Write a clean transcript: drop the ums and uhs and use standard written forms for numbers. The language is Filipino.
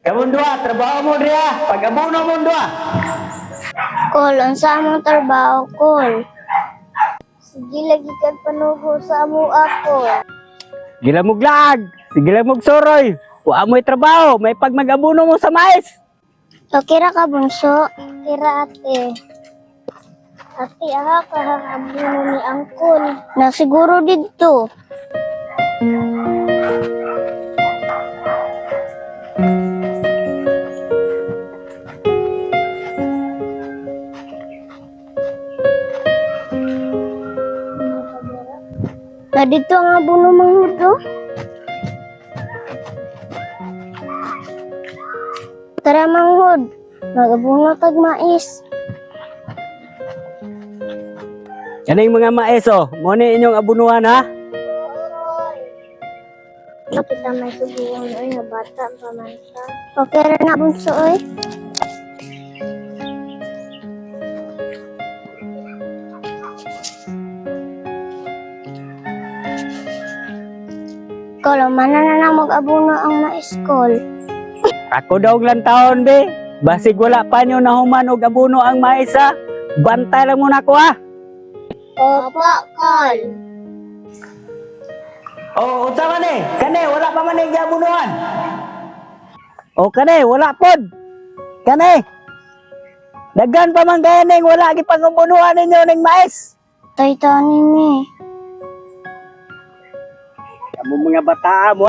Kamon duha, trabaho mo diha. Pag-abuno mo duha. Kol, unsa among trabaho, Kol? Sige lagi kag panugo sa amo ako. Gila mo glag. Gila mo soroy. Wa mo'y trabaho, may pag mag-abuno mo sa mais. Okay ra ka, bunso? Okay ra, ate. Ate, aha ka abuno ni Angkol. Na siguro dito. Na dito ang abuno manghudo. Tara manghud, mag-abuno tag mais. Kaning mga mais oh, mo ni inyong abunuhan ha. Kita may subuhan oy nga bata pa man ta. Okay ra na bunso oy. Kolo man na mag-abuno ang mais, Kol. Ako daw lang taon be. Basig wala pa nyo nahuman og abuno ang mais ha. Bantay lang muna ko ha. Opo, Kol. Oh, unsa man eh? Kani wala pa man ning abunuhan. Oh, kani wala pod. Kani. Daghan pa man kaya ning wala gipangabunuhan ninyo ning mais. Tay-tanin ni. Amo mga bata mo.